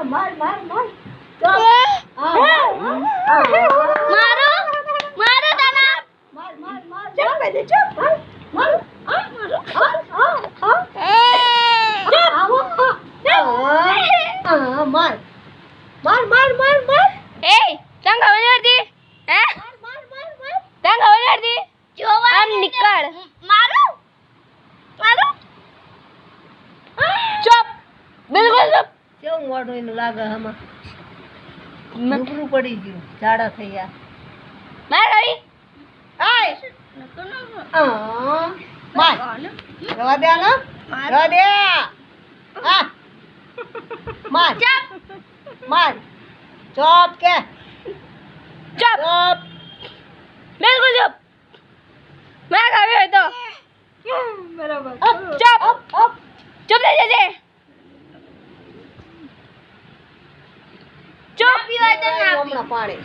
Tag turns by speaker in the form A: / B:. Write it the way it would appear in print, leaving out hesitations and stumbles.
A: માર માર માર
B: મારો મારો દાના
A: માર માર માર ચપ દે ચપ માર માર માર માર માર માર
B: એ તંગ આવડતી હે
A: માર માર માર
B: તંગ આવડતી જોવા આમ નીકળ મારો મારો ચપ બિલકુલ ચપ
A: કેવું મોઢું એનું લાગે આમાં નકરું પડી ગયું ઝાડા થઈ ગયા
B: માર આવી
A: આય માર રવા દે ને રવા દે હા માર
B: ચપ
A: માર ચોપ કે
B: ચપ
A: ચોપ
B: બિલકુલ ચપ માર આવી હોય તો
A: બરાબર
B: ચપ
A: અપ અપ
B: ચપ થઈ જજે ચપ પીવા તો ના
A: હમણાં પાણી